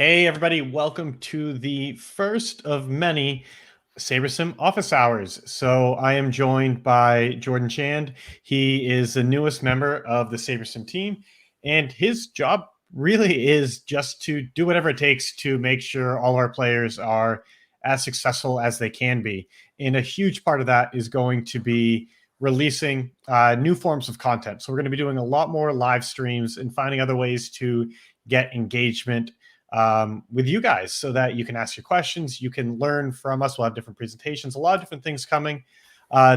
Hey, everybody. Welcome to the first of many SaberSim Office Hours. So I am joined by Jordan Chand. He is the newest member of the SaberSim team, and his job really is just to do whatever it takes to make sure all our players are as successful as they can be. And a huge part of that is going to be releasing new forms of content. So we're going to be doing a lot more live streams and finding other ways to get engagement with you guys so that you can ask your questions. You can learn from us. We'll have different presentations, a lot of different things coming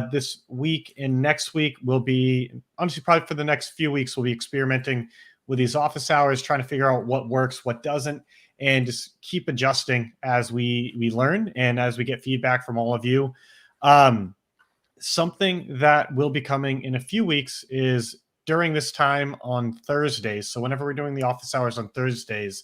this week and next week. We'll be, honestly, probably for the next few weeks, we'll be experimenting with these office hours, trying to figure out what works, what doesn't, and just keep adjusting as we learn and as we get feedback from all of you. Something that will be coming in a few weeks is during this time on Thursdays. So whenever we're doing the office hours on Thursdays,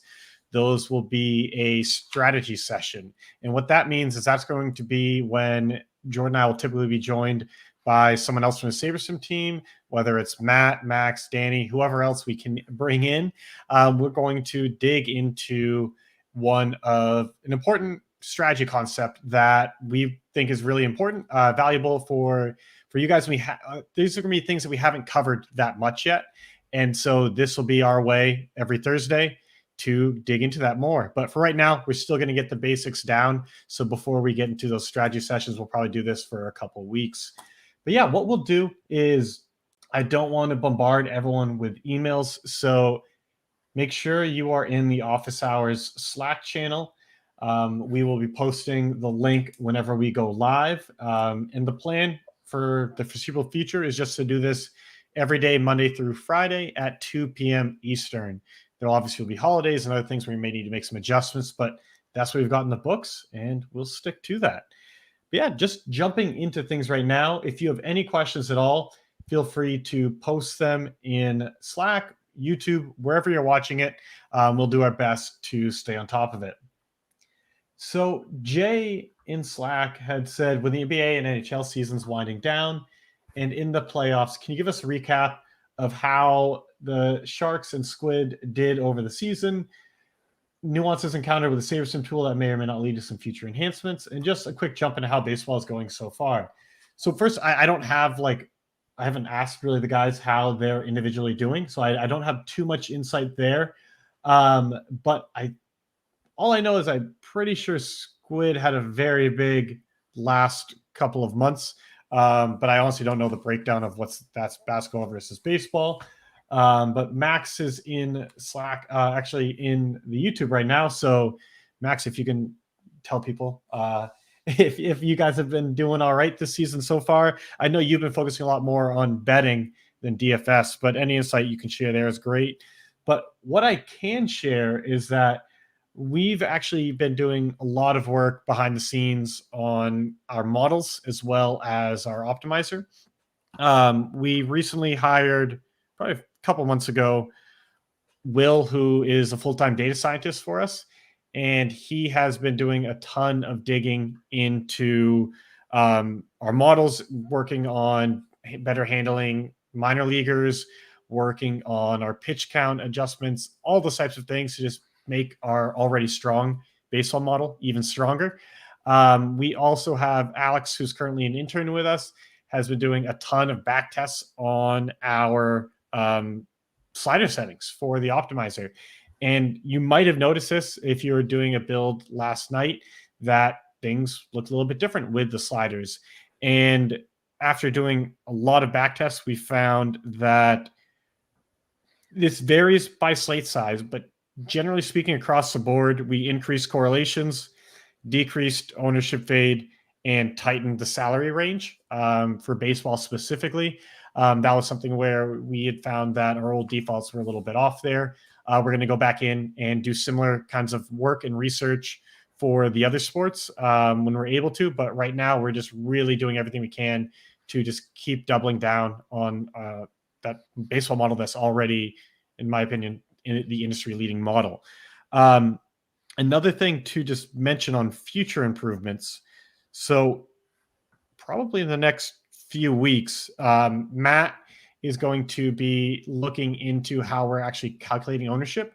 those will be a strategy session. And what that means is that's going to be when Jordan and I will typically be joined by someone else from the SaberSim team, whether it's Matt, Max, Danny, whoever else we can bring in. We're going to dig into an important strategy concept that we think is really important, valuable for you guys. These are going to be things that we haven't covered that much yet. And so this will be our way every Thursday to dig into that more. But for right now, we're still going to get the basics down. So before we get into those strategy sessions, we'll probably do this for a couple of weeks. But yeah, what we'll do is I don't want to bombard everyone with emails. So make sure you are in the Office Hours Slack channel. We will be posting the link whenever we go live. And the plan for the foreseeable future is just to do this every day, Monday through Friday at 2 p.m. Eastern. There'll obviously be holidays and other things where we may need to make some adjustments, but that's what we've got in the books, and we'll stick to that. But yeah, just jumping into things right now. If you have any questions at all, feel free to post them in Slack, YouTube, wherever you're watching it. We'll do our best to stay on top of it. So Jay in Slack had said, with the NBA and NHL seasons winding down and in the playoffs, can you give us a recap of how the Sharks and Squid did over the season, nuances encountered with the SaberSim tool that may or may not lead to some future enhancements, and just a quick jump into how baseball is going so far. So first, I don't have I haven't asked really the guys how they're individually doing, so I don't have too much insight there. But all I know is I'm pretty sure Squid had a very big last couple of months. But I honestly don't know the breakdown of that's basketball versus baseball. But Max is in Slack, actually in the YouTube right now. So Max, if you can tell people if you guys have been doing all right this season so far. I know you've been focusing a lot more on betting than DFS, but any insight you can share there is great. But what I can share is that we've actually been doing a lot of work behind the scenes on our models as well as our optimizer. We recently hired, probably a couple months ago, Will, who is a full-time data scientist for us, and he has been doing a ton of digging into our models, working on better handling minor leaguers, working on our pitch count adjustments, all those types of things to just make our already strong baseball model even stronger. We also have Alex, who's currently an intern with us, has been doing a ton of back tests on our slider settings for the optimizer. And you might have noticed this if you were doing a build last night, that things looked a little bit different with the sliders. And after doing a lot of back tests, we found that this varies by slate size, but generally speaking, across the board, we increased correlations, decreased ownership fade, and tightened the salary range for baseball specifically. That was something where we had found that our old defaults were a little bit off there. We're going to go back in and do similar kinds of work and research for the other sports when we're able to. But right now, we're just really doing everything we can to just keep doubling down on that baseball model that's already, in my opinion, in the industry-leading model. Another thing to just mention on future improvements. So probably in the next few weeks, Matt is going to be looking into how we're actually calculating ownership.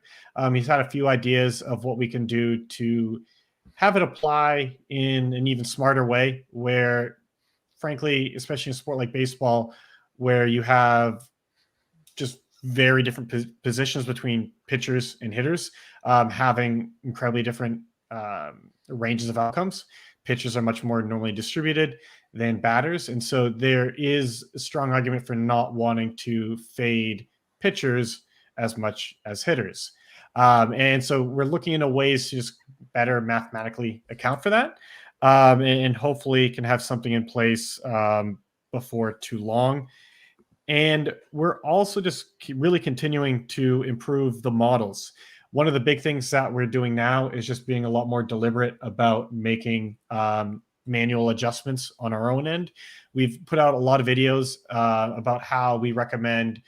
He's had a few ideas of what we can do to have it apply in an even smarter way where, frankly, especially in a sport like baseball, where you have just very different positions between pitchers and hitters, having incredibly different ranges of outcomes. Pitchers are much more normally distributed than batters. And so there is a strong argument for not wanting to fade pitchers as much as hitters. And so we're looking into ways to just better mathematically account for that, and hopefully can have something in place before too long. And we're also just really continuing to improve the models. One of the big things that we're doing now is just being a lot more deliberate about making manual adjustments on our own end. We've put out a lot of videos about how we recommend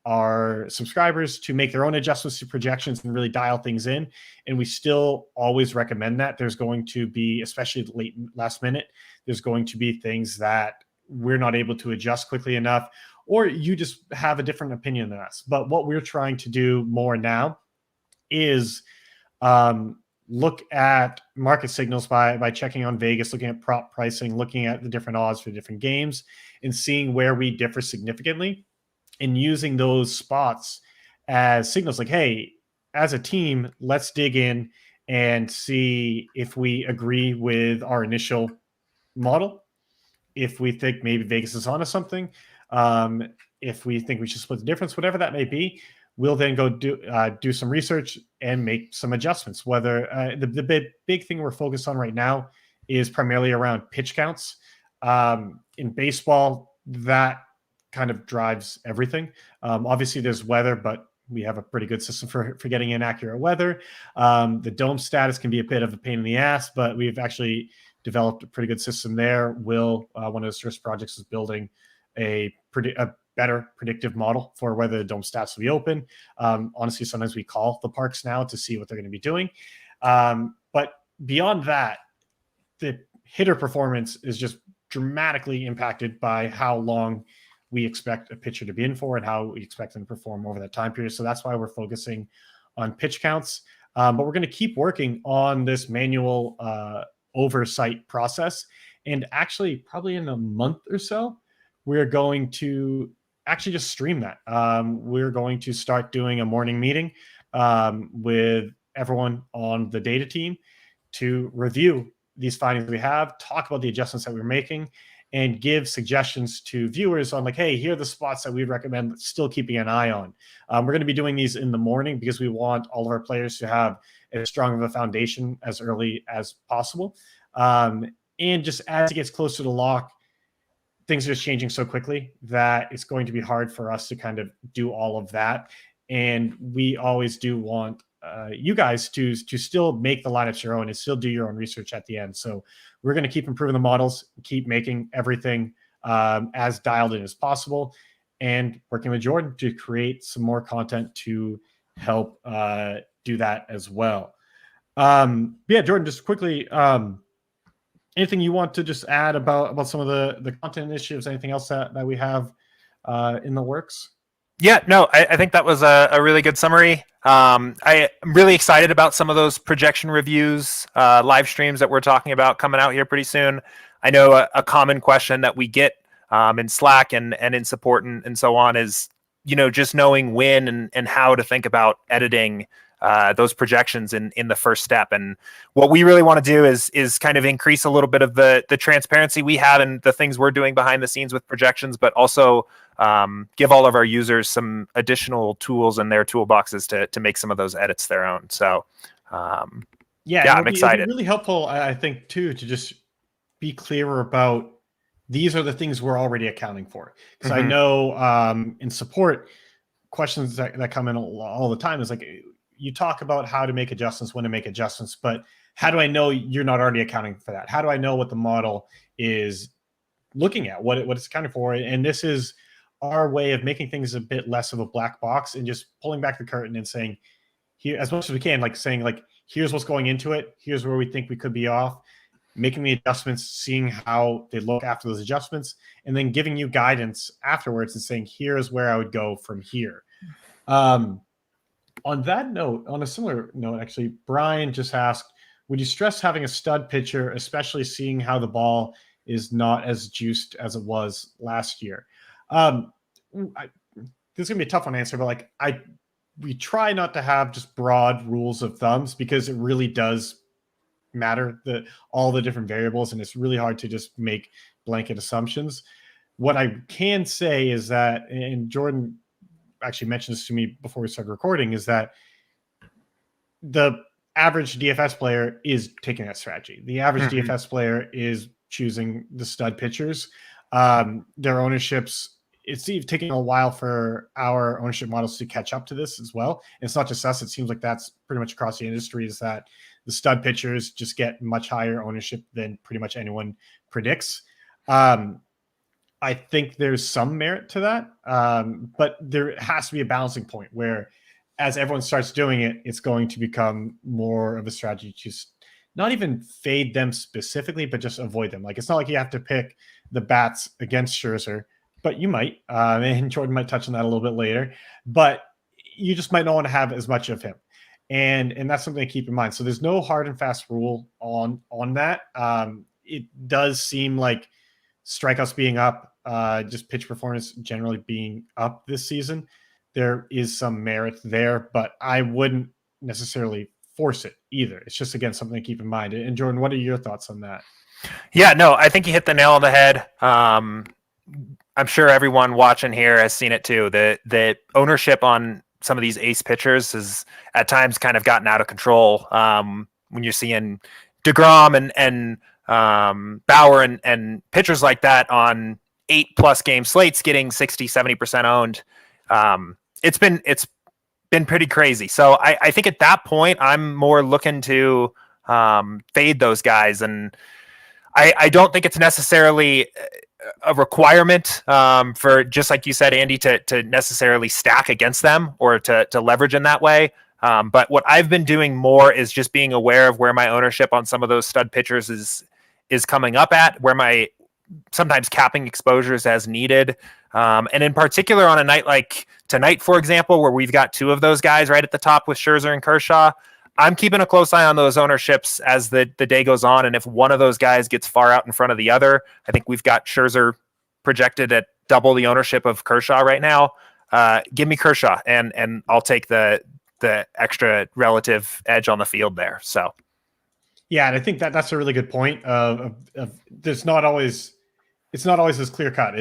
our subscribers to make their own adjustments to projections and really dial things in. And we still always recommend that. There's going to be, especially late last minute, there's going to be things that we're not able to adjust quickly enough, or you just have a different opinion than us. But what we're trying to do more now is look at market signals by checking on Vegas, looking at prop pricing, looking at the different odds for different games, and seeing where we differ significantly, and using those spots as signals like, hey, as a team, let's dig in and see if we agree with our initial model, if we think maybe Vegas is onto something, if we think we should split the difference, whatever that may be. We'll then go do some research and make some adjustments. Whether the big thing we're focused on right now is primarily around pitch counts. In baseball, that kind of drives everything. Obviously, there's weather, but we have a pretty good system for getting inaccurate weather. The dome status can be a bit of a pain in the ass, but we've actually developed a pretty good system there. Will, one of his first projects, is building a better predictive model for whether the dome stats will be open. Honestly, sometimes we call the parks now to see what they're going to be doing. But beyond that, the hitter performance is just dramatically impacted by how long we expect a pitcher to be in for and how we expect them to perform over that time period. So that's why we're focusing on pitch counts. But we're going to keep working on this manual oversight process. And actually, probably in a month or so, we're going to actually just stream that. We're going to start doing a morning meeting with everyone on the data team to review these findings we have, talk about the adjustments that we're making, and give suggestions to viewers on like, hey, here are the spots that we recommend still keeping an eye on. We're going to be doing these in the morning because we want all of our players to have as strong of a foundation as early as possible. And just as it gets closer to lock, things are just changing so quickly that it's going to be hard for us to kind of do all of that. And we always do want you guys to still make the lineups your own and still do your own research at the end. So we're going to keep improving the models, keep making everything as dialed in as possible, and working with Jordan to create some more content to help do that as well. Yeah, Jordan, just quickly, anything you want to just add about some of the content initiatives, anything else that we have in the works? Yeah, no, I think that was a really good summary. I'm really excited about some of those projection reviews, live streams that we're talking about coming out here pretty soon. I know a common question that we get in Slack and in support and so on is, just knowing when and how to think about editing those projections in the first step. And what we really want to do is kind of increase a little bit of the transparency we have and the things we're doing behind the scenes with projections, but also give all of our users some additional tools in their toolboxes to make some of those edits their own. So I'm excited. It'd be really helpful, I think, too, to just be clearer about these are the things we're already accounting for. Because I know in support, questions that come in all the time is like, you talk about how to make adjustments, when to make adjustments, but how do I know you're not already accounting for that? How do I know what the model is looking at, what it's accounting for? And this is our way of making things a bit less of a black box and just pulling back the curtain and saying, here, as much as we can, like saying, like, here's what's going into it. Here's where we think we could be off. making the adjustments, seeing how they look after those adjustments, and then giving you guidance afterwards and saying, here's where I would go from here. On that note, on a similar note, actually, Brian just asked, would you stress having a stud pitcher, especially seeing how the ball is not as juiced as it was last year? This is gonna be a tough one to answer, but we try not to have just broad rules of thumbs because it really does matter, all the different variables, and it's really hard to just make blanket assumptions. What I can say is that, and Jordan actually mentioned this to me before we started recording, is that the average DFS player is taking that strategy. The average DFS player is choosing the stud pitchers. Their ownerships, it's taking a while for our ownership models to catch up to this as well. And it's not just us. It seems like that's pretty much across the industry, is that the stud pitchers just get much higher ownership than pretty much anyone predicts. I think there's some merit to that, but there has to be a balancing point where, as everyone starts doing it, it's going to become more of a strategy to not even fade them specifically, but just avoid them. Like, it's not like you have to pick the bats against Scherzer, but you might, and Jordan might touch on that a little bit later, but you just might not want to have as much of him. And that's something to keep in mind. So there's no hard and fast rule on that. It does seem like strikeouts being up, just pitch performance generally being up this season, there is some merit there, but I wouldn't necessarily force it either. It's just, again, something to keep in mind. And Jordan, what are your thoughts on that? Yeah, no, I think you hit the nail on the head. I'm sure everyone watching here has seen it too. The ownership on some of these ace pitchers has at times kind of gotten out of control. When you're seeing DeGrom and Bauer and pitchers like that on 8+ game slates getting 60-70% owned. It's been pretty crazy. So I think at that point, I'm more looking to fade those guys. And I don't think it's necessarily a requirement for, just like you said, Andy, to necessarily stack against them or to leverage in that way. But what I've been doing more is just being aware of where my ownership on some of those stud pitchers is coming up at, where my sometimes capping exposures as needed. And in particular on a night like tonight, for example, where we've got two of those guys right at the top with Scherzer and Kershaw, I'm keeping a close eye on those ownerships as the day goes on. And if one of those guys gets far out in front of the other, I think we've got Scherzer projected at double the ownership of Kershaw right now. Give me Kershaw and I'll take the extra relative edge on the field there. So. Yeah, and I think that's a really good point of there's not always, it's not always as clear cut.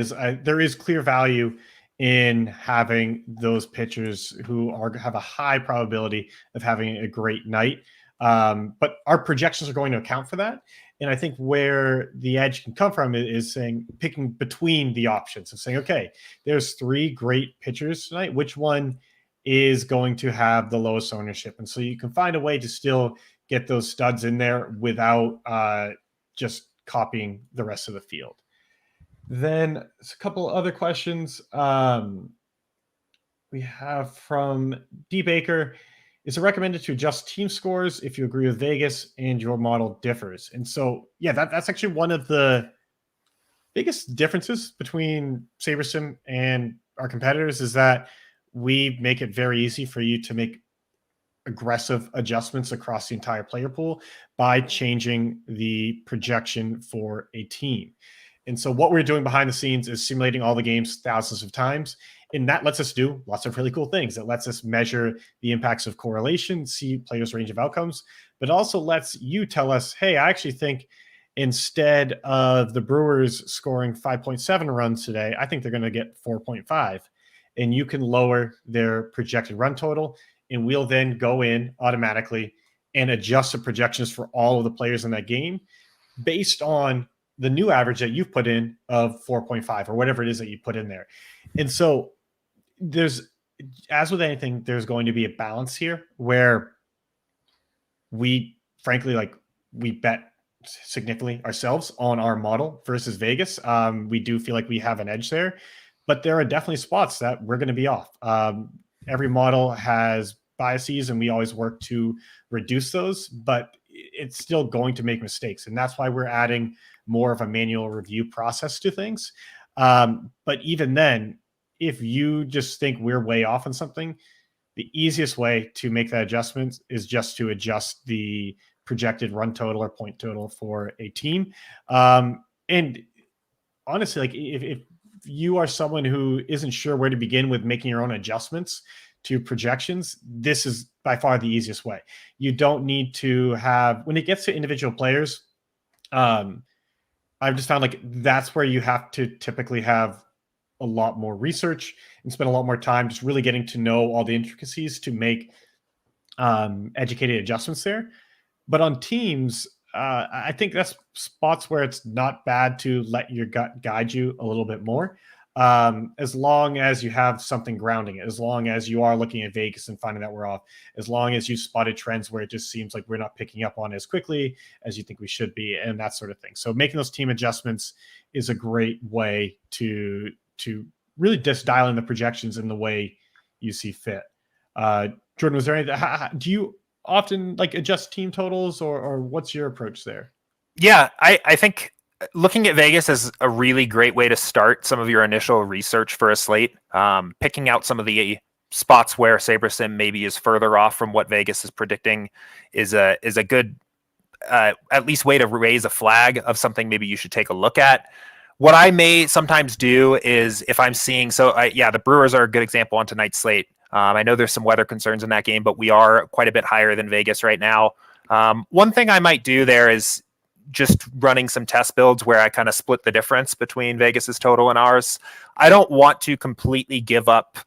There is clear value in having those pitchers who have a high probability of having a great night. But our projections are going to account for that. And I think where the edge can come from is picking between the options and saying, okay, there's 3 great pitchers tonight. Which one is going to have the lowest ownership? And so you can find a way to still get those studs in there without just copying the rest of the field. Then a couple other questions we have from D. Baker. Is it recommended to adjust team scores if you agree with Vegas and your model differs? And so, yeah, that's actually one of the biggest differences between SaberSim and our competitors, is that we make it very easy for you to make aggressive adjustments across the entire player pool by changing the projection for a team. And so what we're doing behind the scenes is simulating all the games thousands of times. And that lets us do lots of really cool things. It lets us measure the impacts of correlation, see players' range of outcomes, but also lets you tell us, hey, I actually think instead of the Brewers scoring 5.7 runs today, I think they're going to get 4.5. And you can lower their projected run total. And we'll then go in automatically and adjust the projections for all of the players in that game based on the new average that you've put in of 4.5 or whatever it is that you put in there. And so as with anything, there's going to be a balance here where we frankly, we bet significantly ourselves on our model versus Vegas. We do feel like we have an edge there, but there are definitely spots that we're going to be off. Every model has biases and we always work to reduce those, but it's still going to make mistakes. And that's why we're adding more of a manual review process to things. But even then, if you just think we're way off on something, the easiest way to make that adjustment is just to adjust the projected run total or point total for a team. And honestly, like if you are someone who isn't sure where to begin with making your own adjustments to projections, this is by far the easiest way. You don't need to have, when it gets to individual players, I've just found like that's where you have to typically have a lot more research and spend a lot more time just really getting to know all the intricacies to make educated adjustments there. But on teams, I think that's spots where it's not bad to let your gut guide you a little bit more. As long as you have something grounding it, as long as you are looking at Vegas and finding that we're off, as long as you spotted trends where it just seems like we're not picking up on as quickly as you think we should be, and that sort of thing. So making those team adjustments is a great way to really just dial in the projections in the way you see fit. Jordan, was there anything? Do you often like adjust team totals, or what's your approach there? Yeah, I think looking at Vegas is a really great way to start some of your initial research for a slate. Picking out some of the spots where SaberSim maybe is further off from what Vegas is predicting is a good at least way to raise a flag of something maybe you should take a look at. What I may sometimes do is if I'm seeing, the Brewers are a good example on tonight's slate. I know there's some weather concerns in that game, but we are quite a bit higher than Vegas right now. One thing I might do there is just running some test builds where I kind of split the difference between Vegas's total and ours. I don't want to completely give up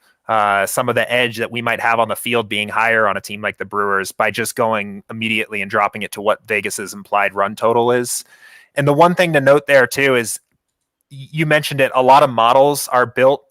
some of the edge that we might have on the field being higher on a team like the Brewers by just going immediately and dropping it to what Vegas's implied run total is. And the one thing to note there too is you mentioned it, a lot of models are built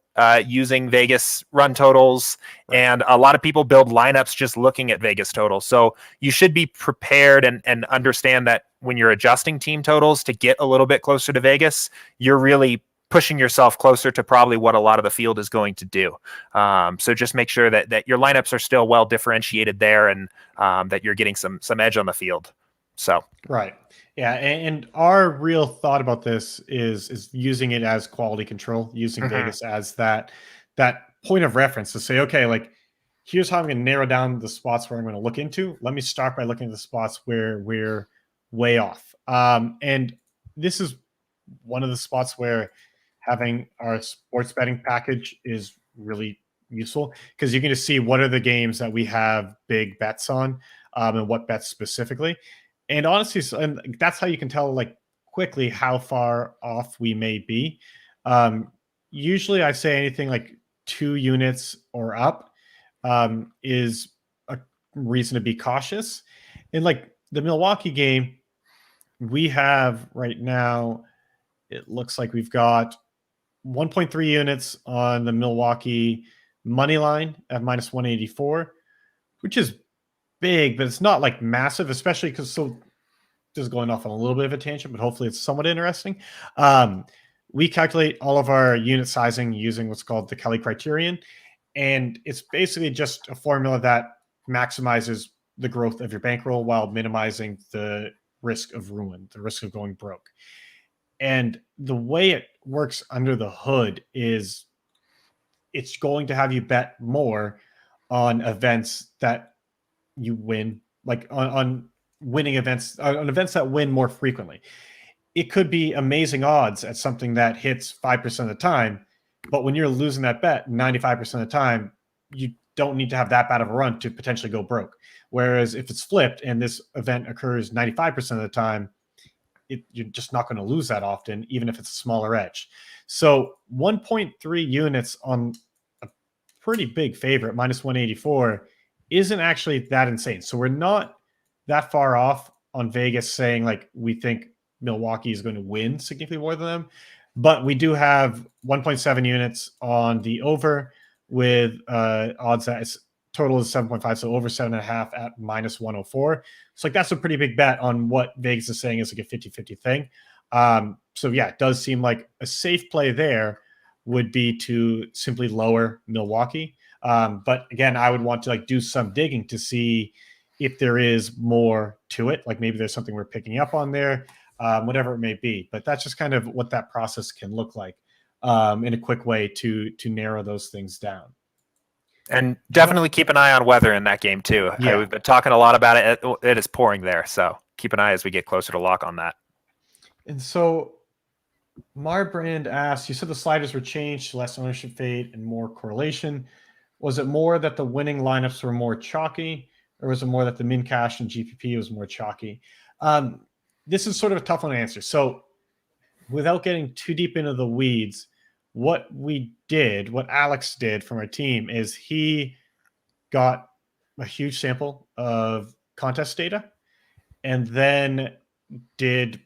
using Vegas run totals, and a lot of people build lineups just looking at Vegas totals. So you should be prepared and understand that when you're adjusting team totals to get a little bit closer to Vegas, you're really pushing yourself closer to probably what a lot of the field is going to do. So just make sure that your lineups are still well differentiated there, and that you're getting some edge on the field. So right. Yeah, and our real thought about this is using it as quality control, using Vegas as that point of reference to say, okay, like here's how I'm going to narrow down the spots where I'm going to look into. Let me start by looking at the spots where we're way off. And this is one of the spots where having our sports betting package is really useful, because you can just see what are the games that we have big bets on, and what bets specifically. And honestly, and that's how you can tell like quickly how far off we may be. Usually I say anything like 2 units or up is a reason to be cautious. In like the Milwaukee game, we have right now, it looks like we've got 1.3 units on the Milwaukee money line at minus 184, which is big, but it's not like massive, especially because this is going off on a little bit of a tangent, but hopefully it's somewhat interesting. We calculate all of our unit sizing using what's called the Kelly criterion. And it's basically just a formula that maximizes the growth of your bankroll while minimizing the risk of ruin, the risk of going broke. And the way it works under the hood is it's going to have you bet more on events that you win, like on winning events, on events that win more frequently. It could be amazing odds at something that hits 5% of the time, but when you're losing that bet 95% of the time, you don't need to have that bad of a run to potentially go broke. Whereas if it's flipped and this event occurs 95% of the time, you're just not going to lose that often, even if it's a smaller edge. So 1.3 units on a pretty big favorite, minus 184, isn't actually that insane. So we're not that far off on Vegas saying like we think Milwaukee is going to win significantly more than them. But we do have 1.7 units on the over with odds that is total is 7.5, so over 7.5 at minus 104. So like that's a pretty big bet on what Vegas is saying is like a 50-50 thing. So yeah, it does seem like a safe play there would be to simply lower Milwaukee. But again, I would want to like do some digging to see if there is more to it, like maybe there's something we're picking up on there, whatever it may be. But that's just kind of what that process can look like in a quick way to narrow those things down. And definitely keep an eye on weather in that game too. Yeah. We've been talking a lot about it. It is pouring there, so keep an eye as we get closer to lock on that. And so Marbrand asked, you said the sliders were changed to less ownership fade and more correlation. Was it more that the winning lineups were more chalky, or was it more that the min cash and GPP was more chalky? This is sort of a tough one to answer. So without getting too deep into the weeds, what Alex did from our team is he got a huge sample of contest data and then did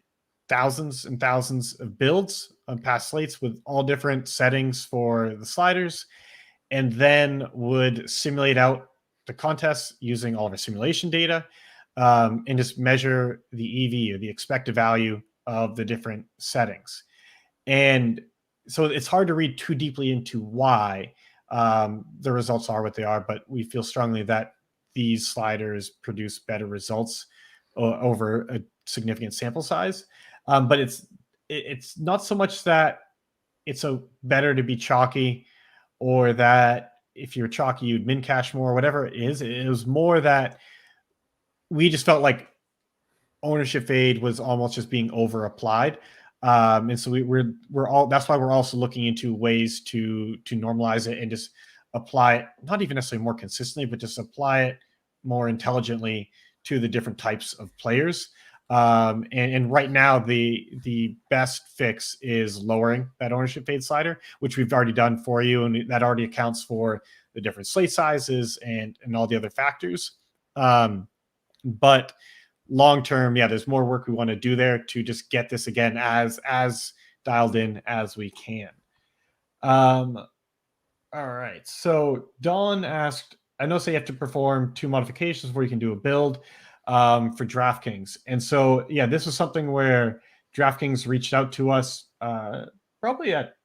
thousands and thousands of builds on past slates with all different settings for the sliders, and then would simulate out the contests using all of our simulation data and just measure the EV, or the expected value of the different settings. And so it's hard to read too deeply into why the results are what they are, but we feel strongly that these sliders produce better results over a significant sample size. But it's not so much that it's better to be chalky, or that if you're chalky, you'd min cash more, whatever it is. It was more that we just felt like ownership fade was almost just being over applied. And so we're all, that's why we're also looking into ways to normalize it and just apply it, not even necessarily more consistently, but just apply it more intelligently to the different types of players. And right now the best fix is lowering that ownership fade slider, which we've already done for you. And that already accounts for the different slate sizes and all the other factors. But long-term, yeah, there's more work we want to do there to just get this again as dialed in as we can. All right. So Dawn asked, I know, say you have to perform 2 modifications before you can do a build for DraftKings. And so, yeah, this was something where DraftKings reached out to us probably at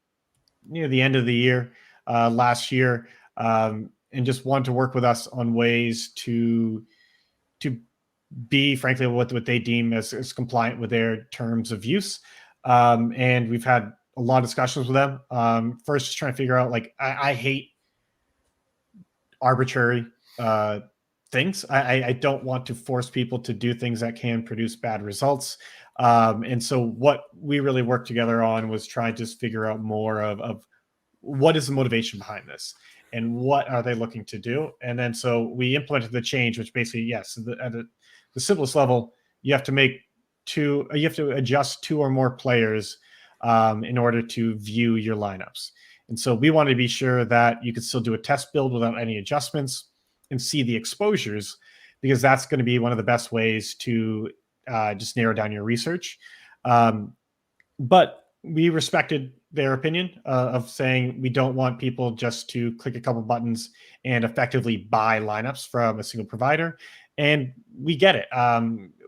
near the end of the year last year, and just wanted to work with us on ways to be, frankly, what they deem as compliant with their terms of use. And we've had a lot of discussions with them. First, just trying to figure out, like, I hate arbitrary things. I don't want to force people to do things that can produce bad results. And so what we really worked together on was trying to just figure out more of what is the motivation behind this and what are they looking to do. And then so we implemented the change, which basically, yes, at the simplest level, you have to adjust 2 or more players in order to view your lineups. And so we wanted to be sure that you could still do a test build without any adjustments and see the exposures, because that's going to be one of the best ways to just narrow down your research. But we respected their opinion of saying we don't want people just to click a couple buttons and effectively buy lineups from a single provider. And we get it.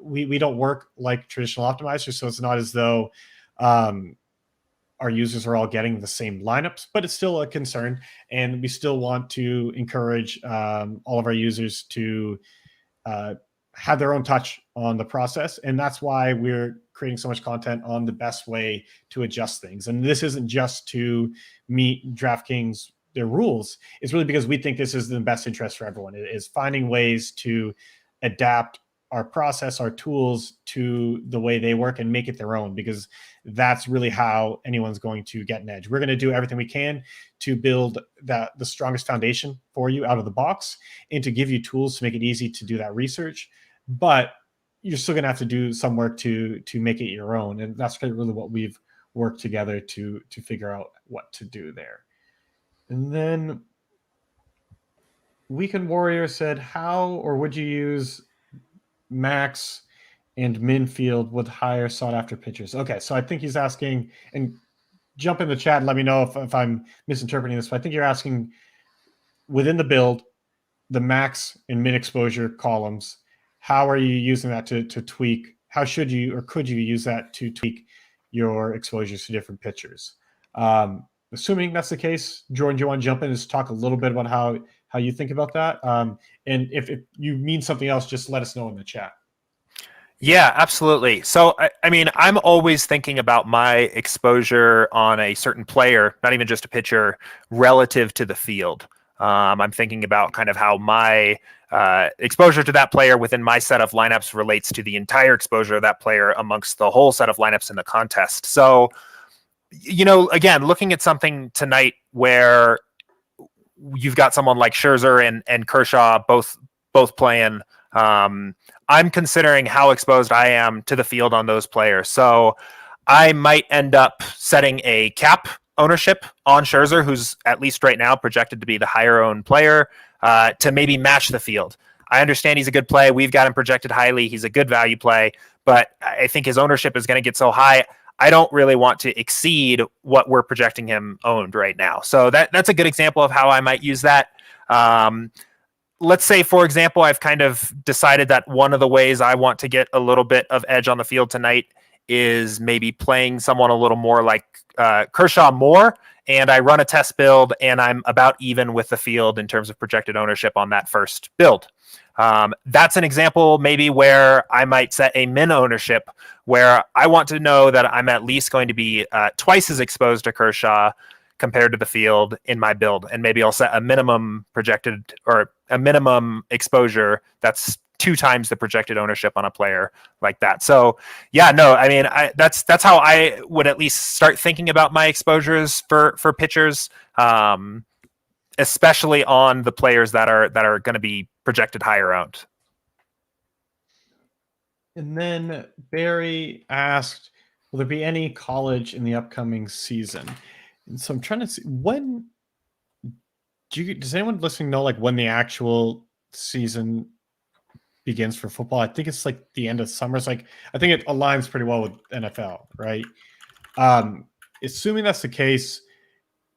We don't work like traditional optimizers, so it's not as though our users are all getting the same lineups, but it's still a concern. And we still want to encourage all of our users to have their own touch on the process. And that's why we're creating so much content on the best way to adjust things. And this isn't just to meet DraftKings, their rules. It's really because we think this is in the best interest for everyone. It is finding ways to adapt our process, our tools to the way they work and make it their own, because that's really how anyone's going to get an edge. We're going to do everything we can to build the strongest foundation for you out of the box and to give you tools to make it easy to do that research. But you're still going to have to do some work to make it your own. And that's really what we've worked together to figure out what to do there. And then Weekend Warrior said, how or would you use max and min field with higher sought after pitchers? Okay, so I think he's asking, and jump in the chat and let me know if I'm misinterpreting this, but I think you're asking within the build, the max and min exposure columns, how are you using that to tweak? How should you or could you use that to tweak your exposures to different pitchers? Assuming that's the case, Jordan, do you want to jump in and just talk a little bit about how you think about that. And if you mean something else, just let us know in the chat. Yeah, absolutely. So, I mean, I'm always thinking about my exposure on a certain player, not even just a pitcher, relative to the field. I'm thinking about kind of how my exposure to that player within my set of lineups relates to the entire exposure of that player amongst the whole set of lineups in the contest. So, again, looking at something tonight where you've got someone like Scherzer and Kershaw both playing. I'm considering how exposed I am to the field on those players. So I might end up setting a cap ownership on Scherzer, who's at least right now projected to be the higher owned player, to maybe match the field. I understand he's a good play. We've got him projected highly. He's a good value play, but I think his ownership is going to get so high. I don't really want to exceed what we're projecting him owned right now. So that's a good example of how I might use that. Let's say, for example, I've kind of decided that one of the ways I want to get a little bit of edge on the field tonight is maybe playing someone a little more like Kershaw more, and I run a test build, and I'm about even with the field in terms of projected ownership on that first build. That's an example maybe where I might set a min ownership where I want to know that I'm at least going to be twice as exposed to Kershaw compared to the field in my build. And maybe I'll set a minimum projected or a minimum exposure that's 2 times the projected ownership on a player like that. So yeah, no, I mean, that's how I would at least start thinking about my exposures for pitchers, especially on the players that are going to be projected higher owned. And then Barry asked, will there be any college in the upcoming season? And so I'm trying to see does anyone listening know like when the actual season begins for football? I think it's like the end of summer. It's like, I think it aligns pretty well with NFL, right? Assuming that's the case,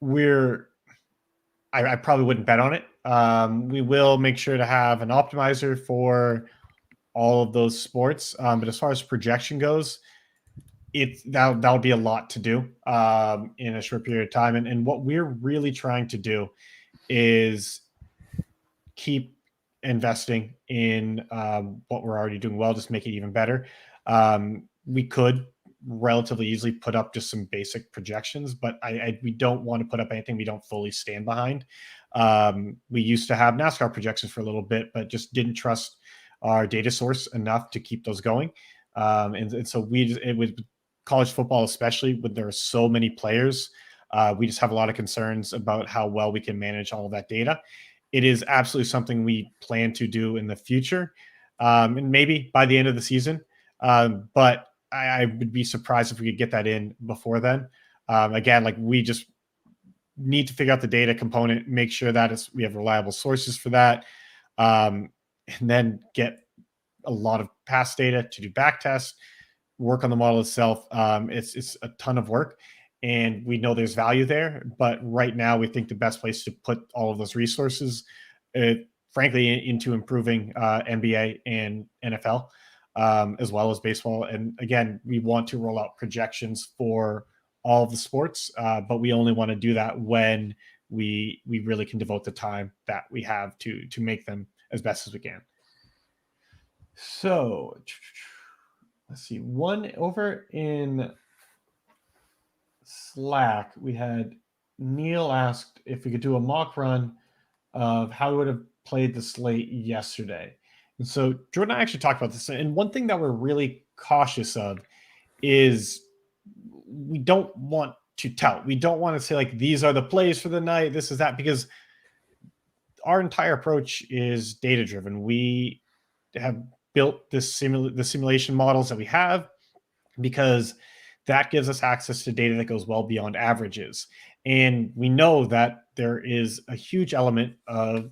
I probably wouldn't bet on it. We will make sure to have an optimizer for all of those sports. But as far as projection goes, that'll be a lot to do in a short period of time. And what we're really trying to do is keep investing in what we're already doing well, just make it even better. We could relatively easily put up just some basic projections, but we don't want to put up anything we don't fully stand behind. We used to have NASCAR projections for a little bit, but just didn't trust our data source enough to keep those going. And so with college football, especially when there are so many players, we just have a lot of concerns about how well we can manage all of that data. It is absolutely something we plan to do in the future, and maybe by the end of the season. But I would be surprised if we could get that in before then. Again, like we just need to figure out the data component, make sure that we have reliable sources for that, and then get a lot of past data to do back tests, work on the model itself. It's a ton of work, and we know there's value there. But right now, we think the best place to put all of those resources, frankly, into improving NBA and NFL, as well as baseball. And again, we want to roll out projections for all of the sports, but we only want to do that when we really can devote the time that we have to make them as best as we can. So let's see. One over in Slack, we had Neil asked if we could do a mock run of how we would have played the slate yesterday. And so Jordan and I actually talked about this. And one thing that we're really cautious of is we don't want to tout. We don't want to say like, these are the plays for the night, this is that, because our entire approach is data driven. We have built the simulation models that we have because that gives us access to data that goes well beyond averages. And we know that there is a huge element of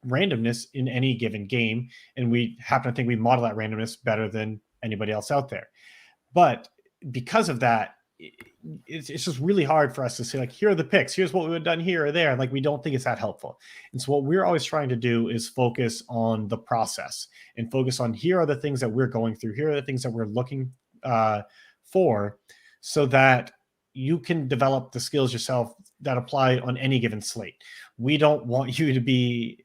randomness in any given game. And we happen to think we model that randomness better than anybody else out there. But because of that, it's just really hard for us to say, like, here are the picks, here's what we would have done here or there. Like, we don't think it's that helpful. And so what we're always trying to do is focus on the process and focus on, here are the things that we're going through, here are the things that we're looking for, so that you can develop the skills yourself that apply on any given slate. We don't want you to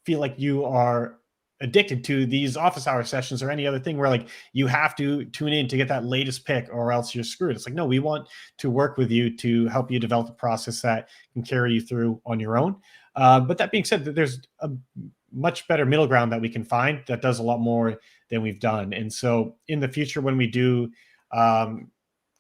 feel like you are addicted to these office hour sessions or any other thing where like you have to tune in to get that latest pick or else you're screwed. It's like, no, we want to work with you to help you develop a process that can carry you through on your own. But that being said, there's a much better middle ground that we can find that does a lot more than we've done. And so in the future, when we do kind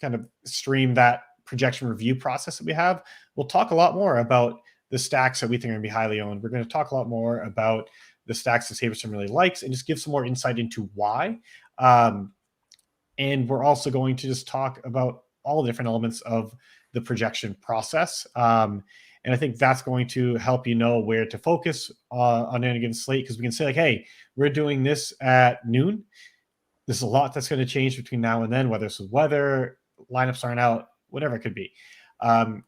of stream that projection review process that we have, we'll talk a lot more about the stacks that we think are going to be highly owned. We're going to talk a lot more about the stacks that SaberSim really likes and just give some more insight into why. And we're also going to just talk about all the different elements of the projection process. And I think that's going to help you know where to focus on any given slate, because we can say like, hey, we're doing this at noon. There's a lot that's going to change between now and then, whether it's the weather, lineups aren't out, whatever it could be.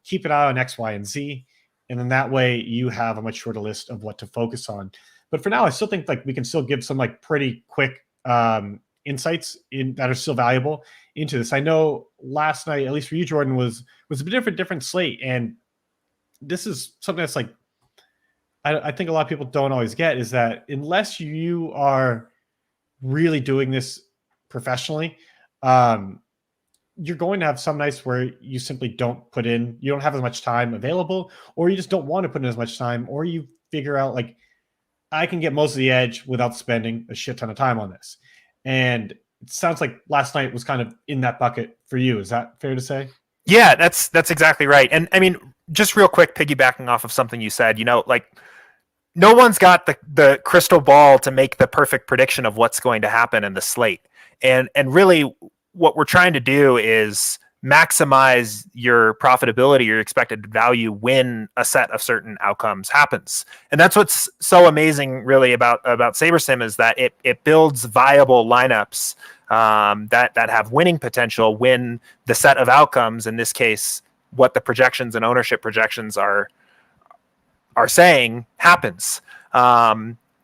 Keep an eye on X, Y, and Z. And then that way you have a much shorter list of what to focus on. But for now, I still think like we can still give some like pretty quick insights that are still valuable into this. I know last night, at least for you, Jordan, was a bit of a different slate. And this is something that's like, I think a lot of people don't always get, is that unless you are really doing this professionally, you're going to have some nights where you simply you don't have as much time available, or you just don't want to put in as much time, or you figure out like, I can get most of the edge without spending a shit ton of time on this. And it sounds like last night was kind of in that bucket for you. Is that fair to say? Yeah, that's exactly right. And I mean, just real quick, piggybacking off of something you said, like no one's got the crystal ball to make the perfect prediction of what's going to happen in the slate. And really what we're trying to do is maximize your profitability, your expected value when a set of certain outcomes happens. And that's what's so amazing really about SaberSim, is that it builds viable lineups that have winning potential when the set of outcomes, in this case, what the projections and ownership projections are saying, happens.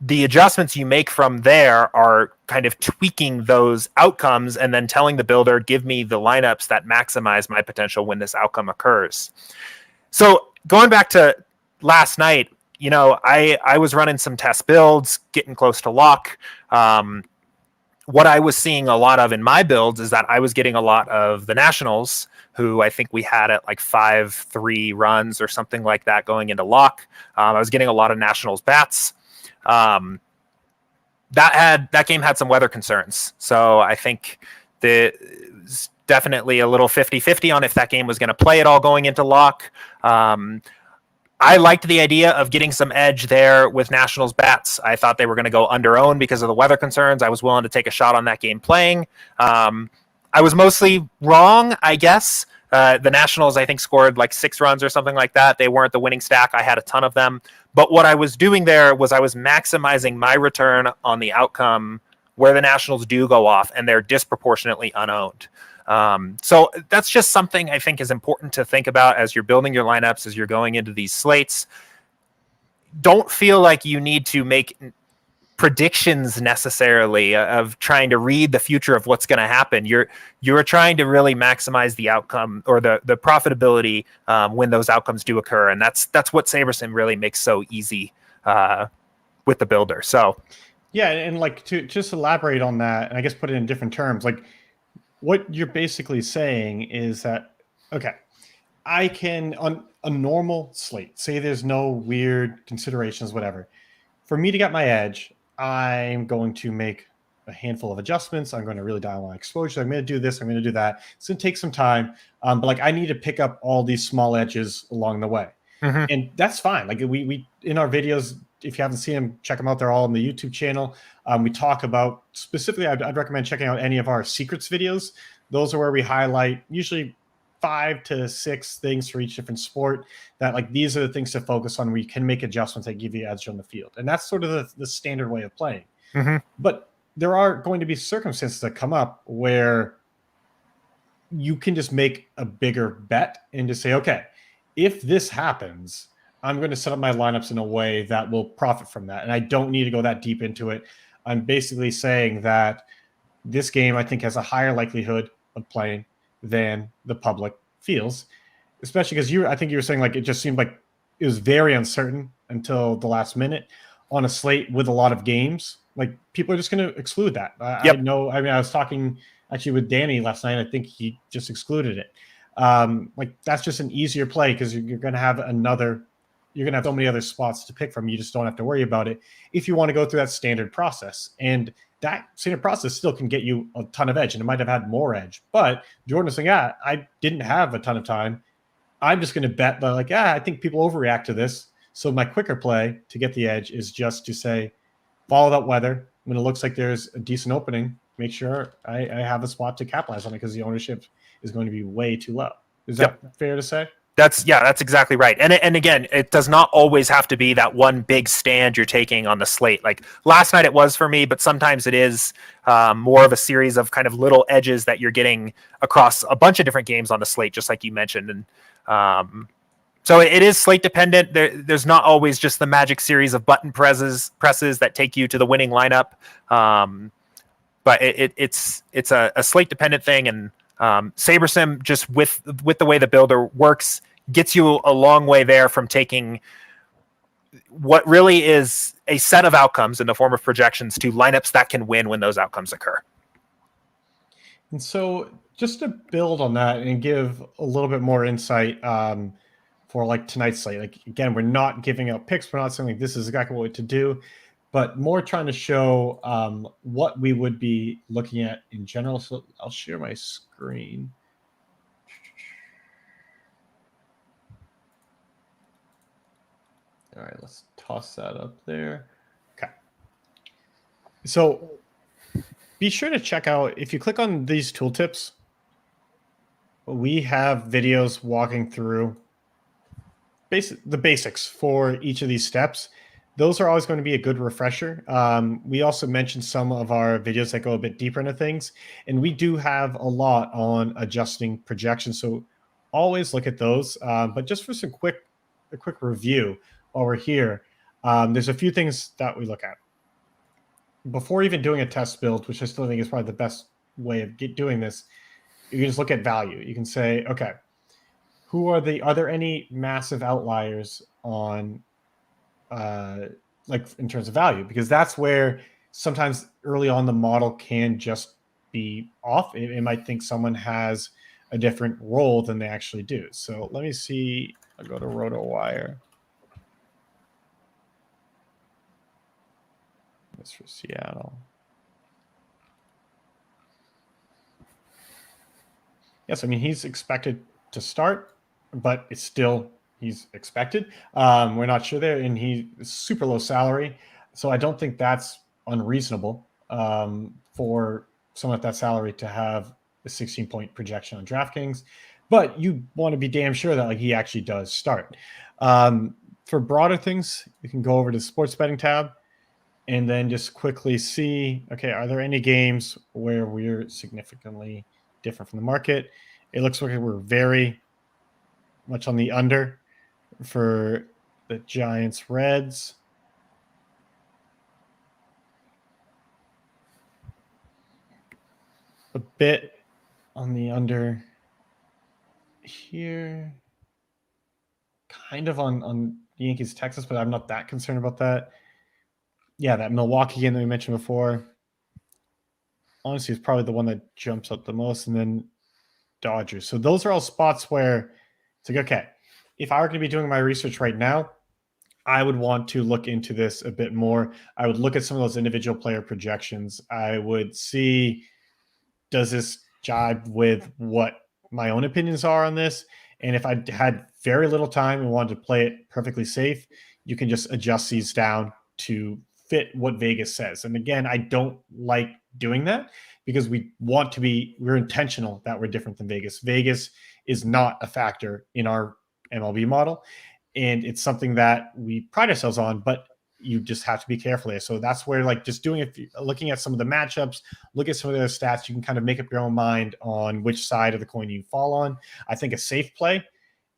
The adjustments you make from there are kind of tweaking those outcomes and then telling the builder, give me the lineups that maximize my potential when this outcome occurs. So going back to last night, I was running some test builds, getting close to lock. What I was seeing a lot of in my builds is that I was getting a lot of the Nationals, who I think we had at like 5-3 runs or something like that going into lock. I was getting a lot of Nationals bats. That game had some weather concerns. So I think there's definitely a little 50-50 on if that game was going to play at all going into lock. I liked the idea of getting some edge there with Nationals bats. I thought they were going to go under own because of the weather concerns. I was willing to take a shot on that game playing. I was mostly wrong, I guess. The Nationals, I think, scored like 6 runs or something like that. They weren't the winning stack. I had a ton of them. But what I was doing there was I was maximizing my return on the outcome where the Nationals do go off and they're disproportionately unowned. So that's just something I think is important to think about as you're building your lineups, as you're going into these slates. Don't feel like you need to make predictions necessarily of trying to read the future of what's going to happen. You're trying to really maximize the outcome or the profitability when those outcomes do occur. And that's what SaberSim really makes so easy with the builder. So yeah, and like to just elaborate on that, and I guess put it in different terms, like what you're basically saying is that, okay, I can, on a normal slate, say there's no weird considerations, whatever, for me to get my edge, I'm going to make a handful of adjustments. I'm going to really dial my exposure. I'm going to do this. I'm going to do that. It's going to take some time. But like I need to pick up all these small edges along the way. Mm-hmm. And that's fine. Like we in our videos, if you haven't seen them, check them out. They're all on the YouTube channel. We talk about specifically, I'd recommend checking out any of our secrets videos. Those are where we highlight usually 5 to 6 things for each different sport that like these are the things to focus on where you can make adjustments that give you edge on the field. And that's sort of the standard way of playing. Mm-hmm. But there are going to be circumstances that come up where you can just make a bigger bet and just say, okay, if this happens, I'm going to set up my lineups in a way that will profit from that. And I don't need to go that deep into it. I'm basically saying that this game, I think, has a higher likelihood of playing than the public feels. especially because I think you were saying like it just seemed like it was very uncertain until the last minute on a slate with a lot of games. Like people are just going to exclude that. I know. I mean, I was talking actually with Danny last night. I think he just excluded it. Like that's just an easier play because you're going to have you're going to have so many other spots to pick from. You just don't have to worry about it if you want to go through that standard process. And that standard process still can get you a ton of edge, and it might have had more edge. But Jordan was saying, I didn't have a ton of time. I'm just going to bet that, like, I think people overreact to this. So my quicker play to get the edge is just to say, follow that weather. When it looks like there's a decent opening, make sure I have a spot to capitalize on it because the ownership is going to be way too low. Is that fair to say? That's exactly right. And again, it does not always have to be that one big stand you're taking on the slate. Like last night it was for me, but sometimes it is more of a series of kind of little edges that you're getting across a bunch of different games on the slate, just like you mentioned. And so it is slate dependent. There's not always just the magic series of button presses that take you to the winning lineup. But it's a slate dependent thing. And SaberSim, just with the way the builder works, gets you a long way there from taking what really is a set of outcomes in the form of projections to lineups that can win when those outcomes occur. And so just to build on that and give a little bit more insight for like tonight's slate, like again, we're not giving out picks. We're not saying like this is exactly what to do, but more trying to show what we would be looking at in general. So I'll share my screen. All right, let's toss that up there. Okay. So be sure to check out, if you click on these tooltips, we have videos walking through the basics for each of these steps. Those are always going to be a good refresher. We also mentioned some of our videos that go a bit deeper into things, and we do have a lot on adjusting projections. So always look at those. But just for a quick review while we're here, there's a few things that we look at before even doing a test build, which I still think is probably the best way of doing this. You can just look at value. You can say, okay, are there any massive outliers on like in terms of value? Because that's where sometimes early on the model can just be off. It might think someone has a different role than they actually do. So let me see. I'll go to RotoWire. That's for Seattle. Yes, I mean, he's expected to start, but it's still, he's expected. We're not sure there, and he's super low salary. So I don't think that's unreasonable for someone at that salary to have a 16-point projection on DraftKings. But you want to be damn sure that like he actually does start. For broader things, you can go over to the sports betting tab and then just quickly see, okay, are there any games where we're significantly different from the market? It looks like we're very much on the under for the Giants Reds. A bit on the under here. Kind of on Yankees Texas, but I'm not that concerned about that. Yeah, that Milwaukee game that we mentioned before. Honestly, it's probably the one that jumps up the most, and then Dodgers. So those are all spots where it's like, okay, if I were going to be doing my research right now, I would want to look into this a bit more. I would look at some of those individual player projections. I would see, does this jibe with what my own opinions are on this? And if I had very little time and wanted to play it perfectly safe, you can just adjust these down to fit what Vegas says. And again, I don't like doing that because we're intentional that we're different than Vegas. Vegas is not a factor in our MLB model. And it's something that we pride ourselves on, but you just have to be careful there. So that's where like just looking at some of the matchups, look at some of the stats, you can kind of make up your own mind on which side of the coin you fall on. I think a safe play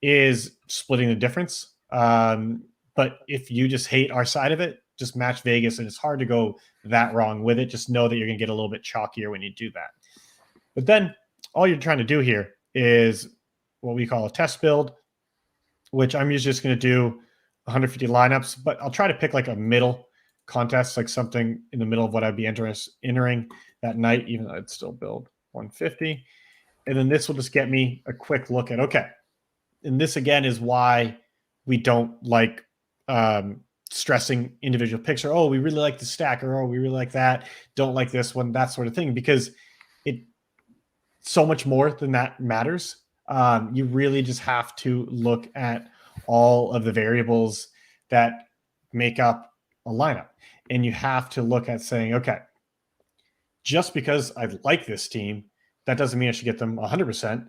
is splitting the difference. But if you just hate our side of it, just match Vegas, and it's hard to go that wrong with it. Just know that you're going to get a little bit chalkier when you do that. But then all you're trying to do here is what we call a test build, which I'm usually just going to do 150 lineups, but I'll try to pick like a middle contest, like something in the middle of what I'd be entering that night, even though I'd still build 150. And then this will just get me a quick look at, okay. And this again is why we don't like stressing individual picks, or, oh, we really like the stack, or, oh, we really like that, don't like this one, that sort of thing, because it so much more than that matters. You really just have to look at all of the variables that make up a lineup. And you have to look at saying, okay, just because I like this team, that doesn't mean I should get them 100%.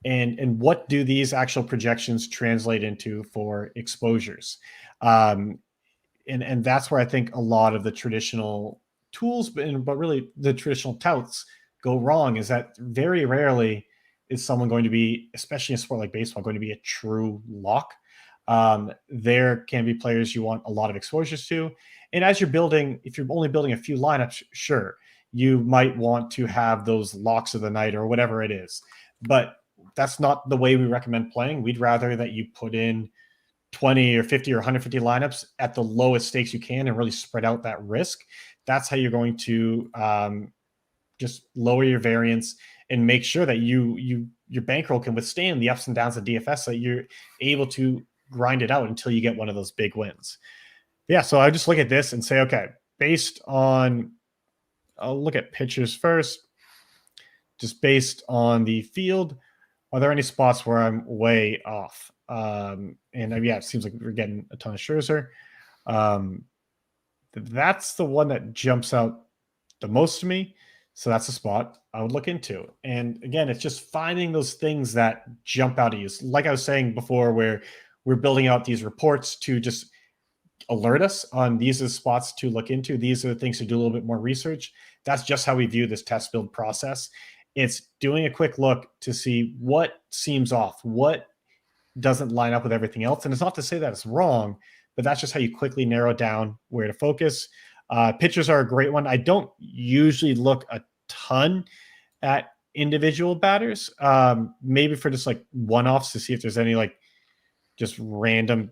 And what do these actual projections translate into for exposures? And that's where I think a lot of the traditional tools, but really the traditional touts go wrong, is that very rarely is someone going to be, especially in a sport like baseball, going to be a true lock. There can be players you want a lot of exposures to. And as you're building, if you're only building a few lineups, sure, you might want to have those locks of the night or whatever it is. But that's not the way we recommend playing. We'd rather that you put in 20 or 50 or 150 lineups at the lowest stakes you can and really spread out that risk. That's how you're going to just lower your variance and make sure that your bankroll can withstand the ups and downs of DFS, so that you're able to grind it out until you get one of those big wins. Yeah, so I just look at this and say, okay, based on, I'll look at pitchers first, just based on the field, are there any spots where I'm way off? And yeah, it seems like we're getting a ton of Scherzer. That's the one that jumps out the most to me. So that's a spot I would look into. And again, it's just finding those things that jump out at you. Like I was saying before, where we're building out these reports to just alert us on these are the spots to look into. These are the things to do a little bit more research. That's just how we view this test build process. It's doing a quick look to see what seems off, what doesn't line up with everything else. And it's not to say that it's wrong, but that's just how you quickly narrow down where to focus. Pitchers are a great one. I don't usually look a ton at individual batters, maybe for just like one-offs to see if there's any like just random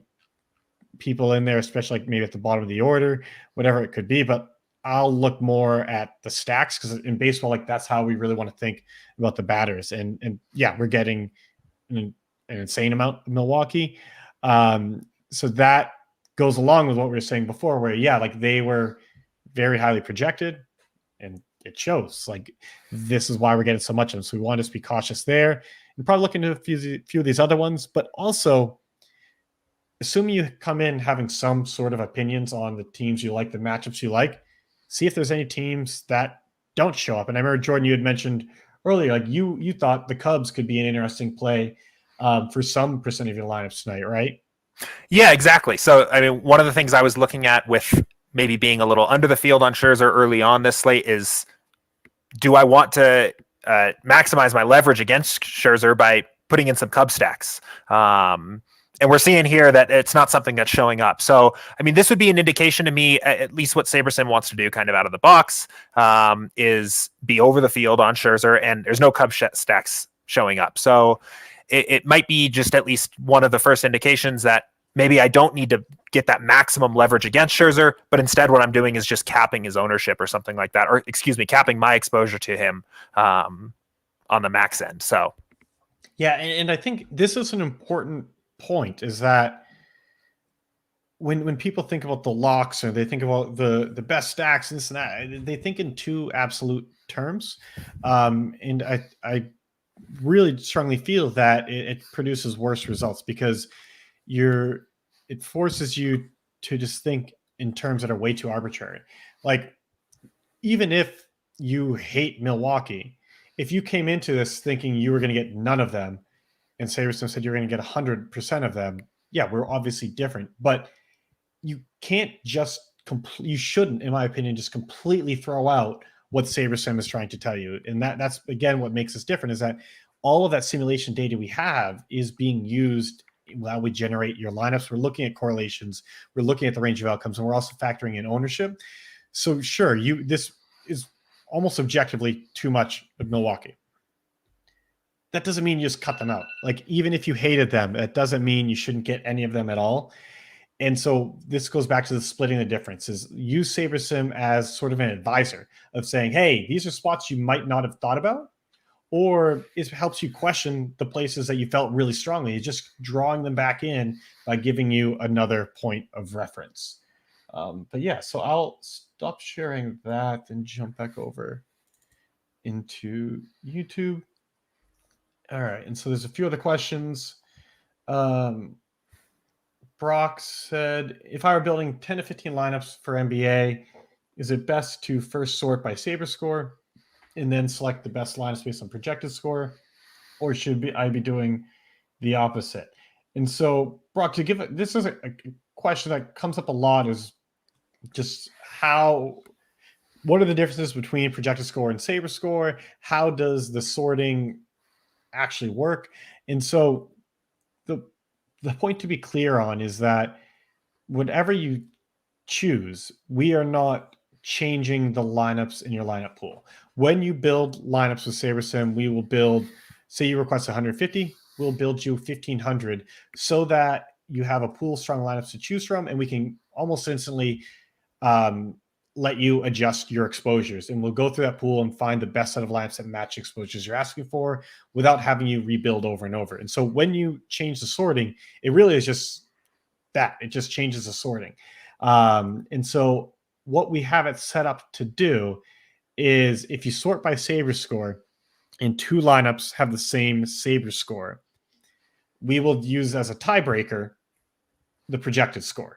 people in there, especially like maybe at the bottom of the order, whatever it could be. But I'll look more at the stacks, because in baseball, like that's how we really want to think about the batters. And yeah, we're getting an insane amount of Milwaukee. So that goes along with what we were saying before, where yeah, like they were very highly projected, and it shows. Like this is why we're getting so much of them. So we want to be cautious there, and probably look into a few of these other ones, but also assuming you come in having some sort of opinions on the teams you like, the matchups you like, see if there's any teams that don't show up. And I remember, Jordan, you had mentioned earlier, like you thought the Cubs could be an interesting play for some percent of your lineups tonight, right? Yeah, exactly. So, I mean, one of the things I was looking at with maybe being a little under the field on Scherzer early on this slate is, do I want to maximize my leverage against Scherzer by putting in some Cub stacks? And we're seeing here that it's not something that's showing up. So, I mean, this would be an indication to me, at least what SaberSim wants to do kind of out of the box, is be over the field on Scherzer, and there's no Cub stacks showing up. So it might be just at least one of the first indications that maybe I don't need to get that maximum leverage against Scherzer, but instead what I'm doing is just capping his ownership or something like that, or excuse me, capping my exposure to him on the max end. So, yeah, and I think this is an important point, is that when people think about the locks, or they think about the best stacks and this and that, they think in two absolute terms. And I really strongly feel that it produces worse results, because it forces you to just think in terms that are way too arbitrary. Like, even if you hate Milwaukee, if you came into this thinking you were going to get none of them, and SaberSim said you're going to get 100% of them, yeah, we're obviously different. But you can't just you shouldn't, in my opinion, just completely throw out what SaberSim is trying to tell you. And that's again what makes us different, is that all of that simulation data we have is being used while we generate your lineups. We're looking at correlations, we're looking at the range of outcomes, and we're also factoring in ownership. So sure, this is almost objectively too much of Milwaukee. that doesn't mean you just cut them out. Like, even if you hated them, that doesn't mean you shouldn't get any of them at all. And so this goes back to the splitting the differences. Use SaberSim as sort of an advisor of saying, hey, these are spots you might not have thought about, or it helps you question the places that you felt really strongly. It's just drawing them back in by giving you another point of reference. But yeah, so I'll stop sharing that and jump back over into YouTube. All right, and so there's a few other questions. Brock said, if I were building 10 to 15 lineups for NBA, is it best to first sort by Saber score and then select the best lineups based on projected score? Or should I be doing the opposite? And so, Brock, to give it, this is a question that comes up a lot, is just what are the differences between projected score and Saber score? How does the sorting actually work? And so the point to be clear on is that whatever you choose, we are not changing the lineups in your lineup pool. When you build lineups with SaberSim, we will build, say you request 150, we'll build you 1,500 so that you have a pool of strong lineups to choose from, and we can almost instantly let you adjust your exposures. And we'll go through that pool and find the best set of lineups that match exposures you're asking for without having you rebuild over and over. And so when you change the sorting, it really is just that. It just changes the sorting. And so what we have it set up to do is, if you sort by Saber score and two lineups have the same Saber score, we will use as a tiebreaker the projected score.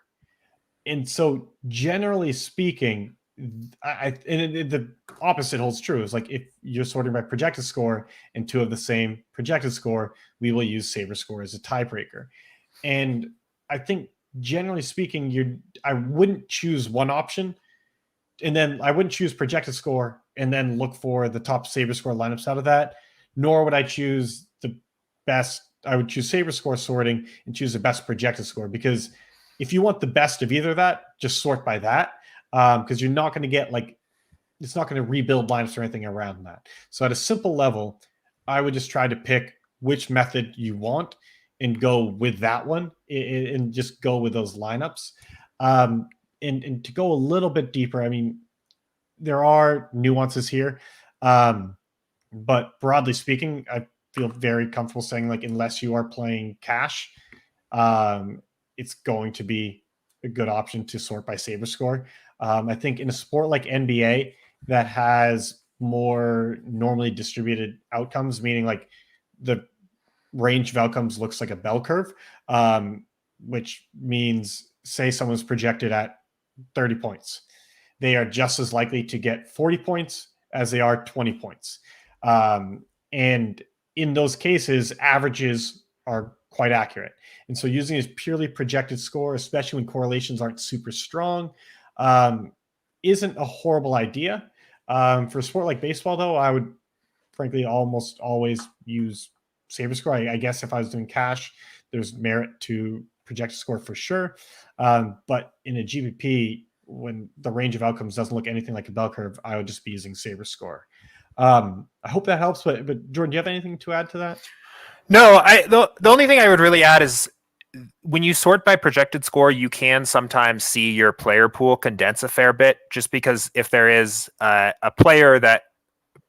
And so generally speaking, the opposite holds true. Is like, if you're sorting by projected score and two of the same projected score, we will use Saber score as a tiebreaker. And I think generally speaking, I wouldn't choose one option, and then I wouldn't choose projected score and then look for the top Saber score lineups out of that. Nor would I choose the best. I would choose Saber score sorting and choose the best projected score, because if you want the best of either of that, just sort by that, because you're not going to get, like, it's not going to rebuild lineups or anything around that. So at a simple level, I would just try to pick which method you want and go with that one, and just go with those lineups. And to go a little bit deeper, I mean, there are nuances here, but broadly speaking, I feel very comfortable saying, like, unless you are playing cash, it's going to be a good option to sort by Saber score. I think in a sport like NBA that has more normally distributed outcomes, meaning like the range of outcomes looks like a bell curve, which means, say someone's projected at 30 points. They are just as likely to get 40 points as they are 20 points. And in those cases, averages are quite accurate. And so using a purely projected score, especially when correlations aren't super strong, isn't a horrible idea. For a sport like baseball, though, I would frankly almost always use Saber score. I guess if I was doing cash, there's merit to projected score for sure. But in a GPP, when the range of outcomes doesn't look anything like a bell curve, I would just be using Saber score. I hope that helps. But Jordan, do you have anything to add to that? No, the only thing I would really add is, when you sort by projected score, you can sometimes see your player pool condense a fair bit, just because if there is a player that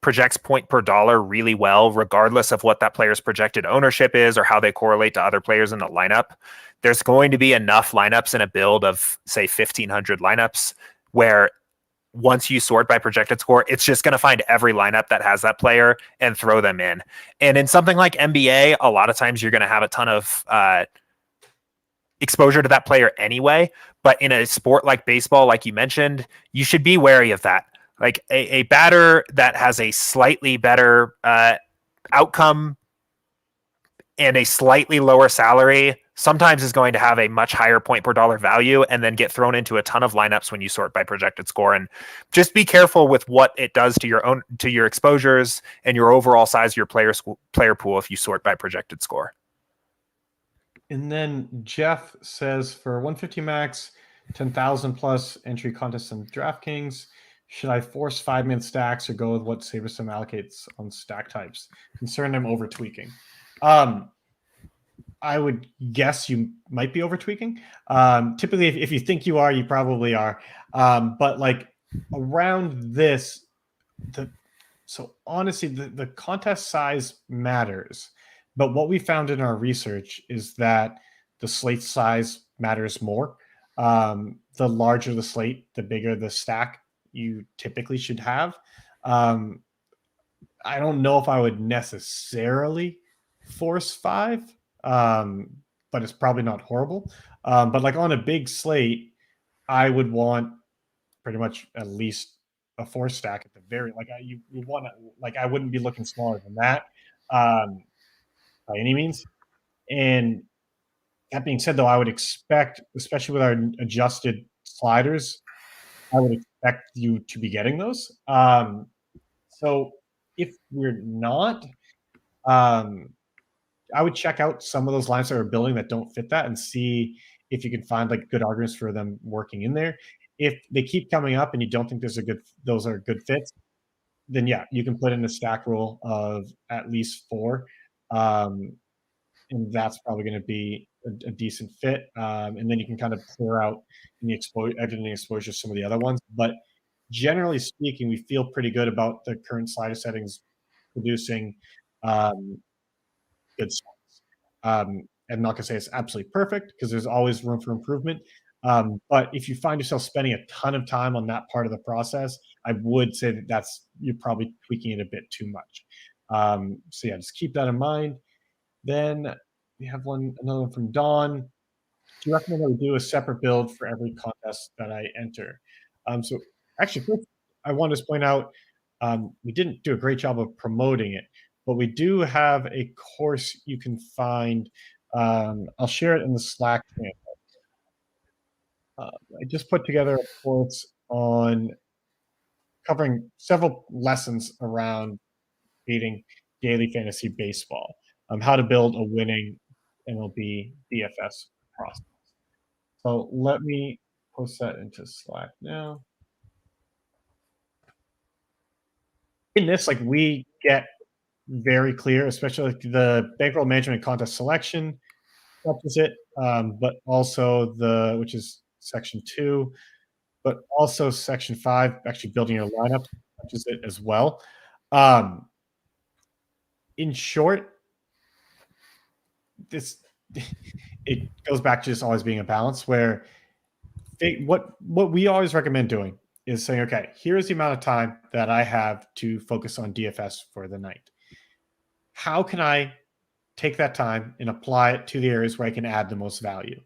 projects point per dollar really well, regardless of what that player's projected ownership is or how they correlate to other players in the lineup, there's going to be enough lineups in a build of, say, 1,500 lineups where once you sort by projected score, it's just going to find every lineup that has that player and throw them in. And in something like NBA, a lot of times you're going to have a ton of exposure to that player anyway. But in a sport like baseball, like you mentioned, you should be wary of that. Like a batter that has a slightly better outcome and a slightly lower salary sometimes is going to have a much higher point per dollar value and then get thrown into a ton of lineups when you sort by projected score. And just be careful with what it does to your exposures and your overall size of your player pool if you sort by projected score. And then Jeff says, for 150 max, 10,000 plus entry contests on DraftKings, Should I force 5-man stacks or go with what SaberSim allocates on stack types? Concerned I'm over tweaking. I would guess you might be over tweaking. Typically, if you think you are, you probably are. But like around this, so honestly, the contest size matters. But what we found in our research is that the slate size matters more. The larger the slate, the bigger the stack you typically should have. I don't know if I would necessarily force 5, but it's probably not horrible. But like on a big slate, I would want pretty much at least a 4 stack at the very you want to like I wouldn't be looking smaller than that by any means. And that being said, though, I would expect, especially with our adjusted sliders, I would expect you to be getting those. So if we're not, I would check out some of those lines that are building that don't fit that and see if you can find like good arguments for them working in there. If they keep coming up and you don't think those are good fits, then yeah, you can put in a stack rule of at least 4. And that's probably going to be a decent fit. And then you can kind of clear out in the exposure some of the other ones. But generally speaking, we feel pretty good about the current slider settings producing good slides. I'm not going to say it's absolutely perfect because there's always room for improvement. But if you find yourself spending a ton of time on that part of the process, I would say that you're probably tweaking it a bit too much. So yeah, just keep that in mind. Then we have another one from Dawn. Do you recommend that we do a separate build for every contest that I enter? So actually, first, I want to point out we didn't do a great job of promoting it, but we do have a course you can find. I'll share it in the Slack channel. I just put together a course on covering several lessons around creating daily fantasy baseball, how to build a winning MLB DFS process. So let me post that into Slack now. In this, like we get very clear, especially like the bankroll management and contest selection touches it, but also which is section 2, but also section 5, actually building your lineup touches it as well. In short, it goes back to just always being a balance where what we always recommend doing is saying, okay, here's the amount of time that I have to focus on DFS for the night. How can I take that time and apply it to the areas where I can add the most value?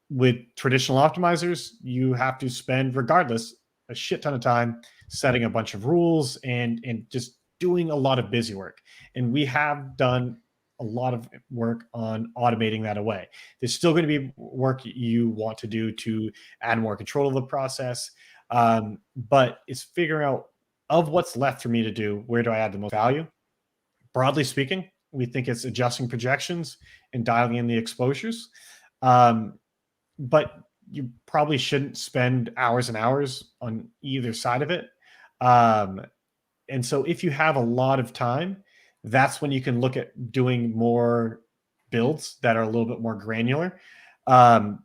With traditional optimizers, you have to spend, regardless, a shit ton of time setting a bunch of rules and just doing a lot of busy work. And we have done a lot of work on automating that away. There's still going to be work you want to do to add more control of the process. But it's figuring out of what's left for me to do, where do I add the most value? Broadly speaking, we think it's adjusting projections and dialing in the exposures. But you probably shouldn't spend hours and hours on either side of it. And so if you have a lot of time, that's when you can look at doing more builds that are a little bit more granular. And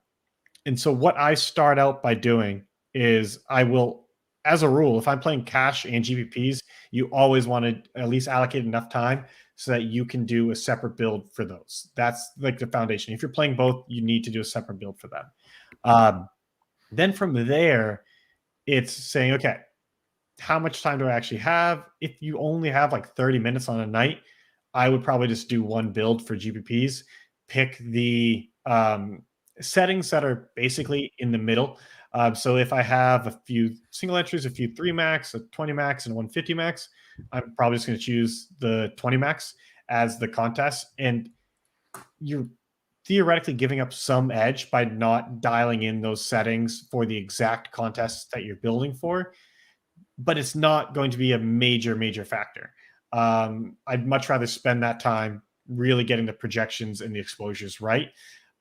so what I start out by doing is I will, as a rule, if I'm playing cash and GPPs, you always want to at least allocate enough time so that you can do a separate build for those. That's like the foundation. If you're playing both, you need to do a separate build for them. Then from there, it's saying, okay, how much time do I actually have? If you only have like 30 minutes on a night, I would probably just do one build for GPPs, pick the settings that are basically in the middle. So if I have a few single entries, a few 3 max, a 20 max, and a 150 max, I'm probably just going to choose the 20 max as the contest. And you're theoretically giving up some edge by not dialing in those settings for the exact contests that you're building for. But it's not going to be a major factor. I'd much rather spend that time really getting the projections and the exposures right.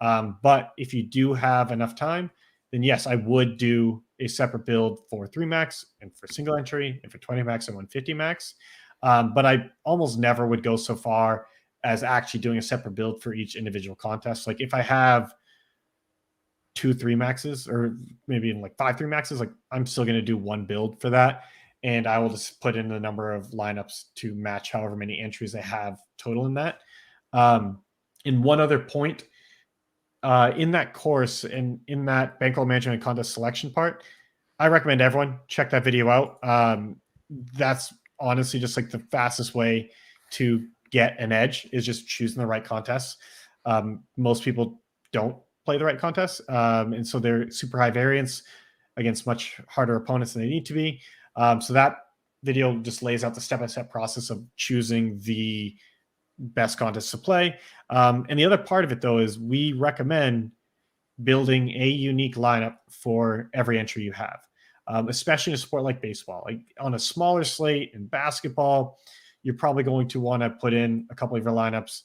But if you do have enough time, then yes, I would do a separate build for 3 max and for single entry and for 20 max and 150 max. But I almost never would go so far as actually doing a separate build for each individual contest. Like if I have 2 3 maxes or maybe even like 5 3 maxes, like I'm still going to do one build for that. And I will just put in the number of lineups to match however many entries I have total in that. And one other point, in that course and in that bankroll management and contest selection part, I recommend everyone check that video out. That's honestly just like the fastest way to get an edge is just choosing the right contests. Most people don't play the right contests, and so they're super high variance against much harder opponents than they need to be. So that video just lays out the step-by-step process of choosing the best contests to play. And the other part of it, though, is we recommend building a unique lineup for every entry you have, especially in a sport like baseball. Like on a smaller slate in basketball, you're probably going to want to put in a couple of your lineups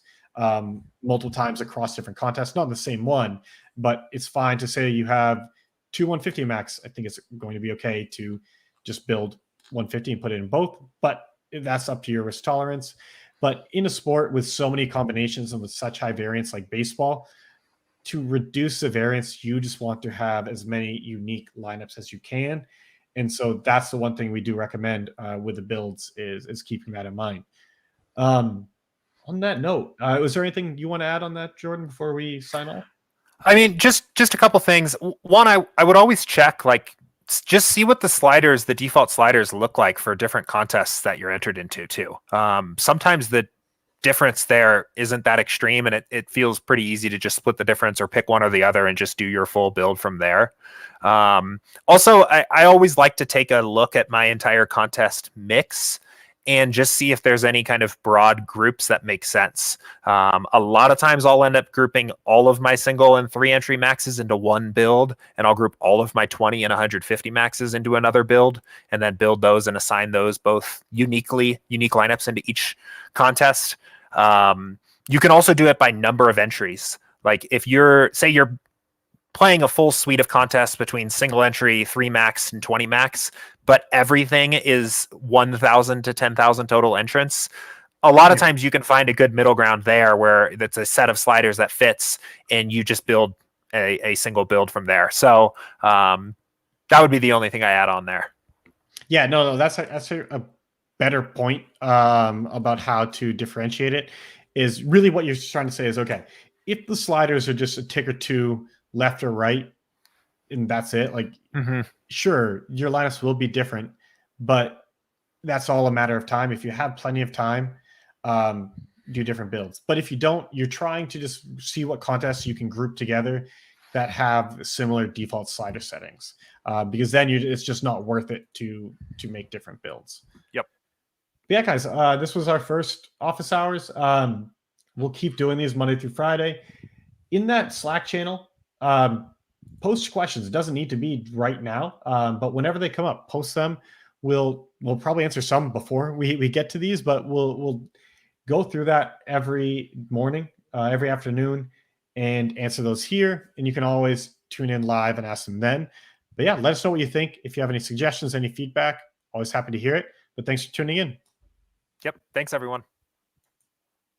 multiple times across different contests, not the same one, but it's fine to say you have 2 150 max. I think it's going to be okay to just build 150 and put it in both, but that's up to your risk tolerance. But in a sport with so many combinations and with such high variance like baseball, to reduce the variance, you just want to have as many unique lineups as you can. And so that's the one thing we do recommend with the builds is keeping that in mind. On that note, was there anything you want to add on that, Jordan, before we sign off? I mean, just a couple things. One, I would always check, like, just see what the default sliders look like for different contests that you're entered into too. Sometimes the difference there isn't that extreme, and it feels pretty easy to just split the difference or pick one or the other and just do your full build from there. Also, I always like to take a look at my entire contest mix and just see if there's any kind of broad groups that make sense. A lot of times I'll end up grouping all of my single and 3 entry maxes into one build, and I'll group all of my 20 and 150 maxes into another build, and then build those and assign those both unique lineups into each contest. You can also do it by number of entries. Like if you're playing a full suite of contests between single entry, 3 max, and 20 max, but everything is 1,000 to 10,000 total entrants. A lot of times you can find a good middle ground there where it's a set of sliders that fits, and you just build a single build from there. So that would be the only thing I add on there. Yeah, no, that's a better point about how to differentiate it. Is really what you're trying to say is, okay, if the sliders are just a tick or two left or right, and that's it. Like, sure, your lineups will be different, but that's all a matter of time. If you have plenty of time, do different builds. But if you don't, you're trying to just see what contests you can group together that have similar default slider settings, because then it's just not worth it to make different builds. Yep. But yeah, guys, this was our first office hours. We'll keep doing these Monday through Friday. In that Slack channel, post questions. It doesn't need to be right now, but whenever they come up, post them. We'll probably answer some before we get to these, but we'll go through that every morning, every afternoon, and answer those here. And you can always tune in live and ask them then. But yeah, let us know what you think. If you have any suggestions, any feedback, always happy to hear it. But thanks for tuning in. Yep. Thanks, everyone.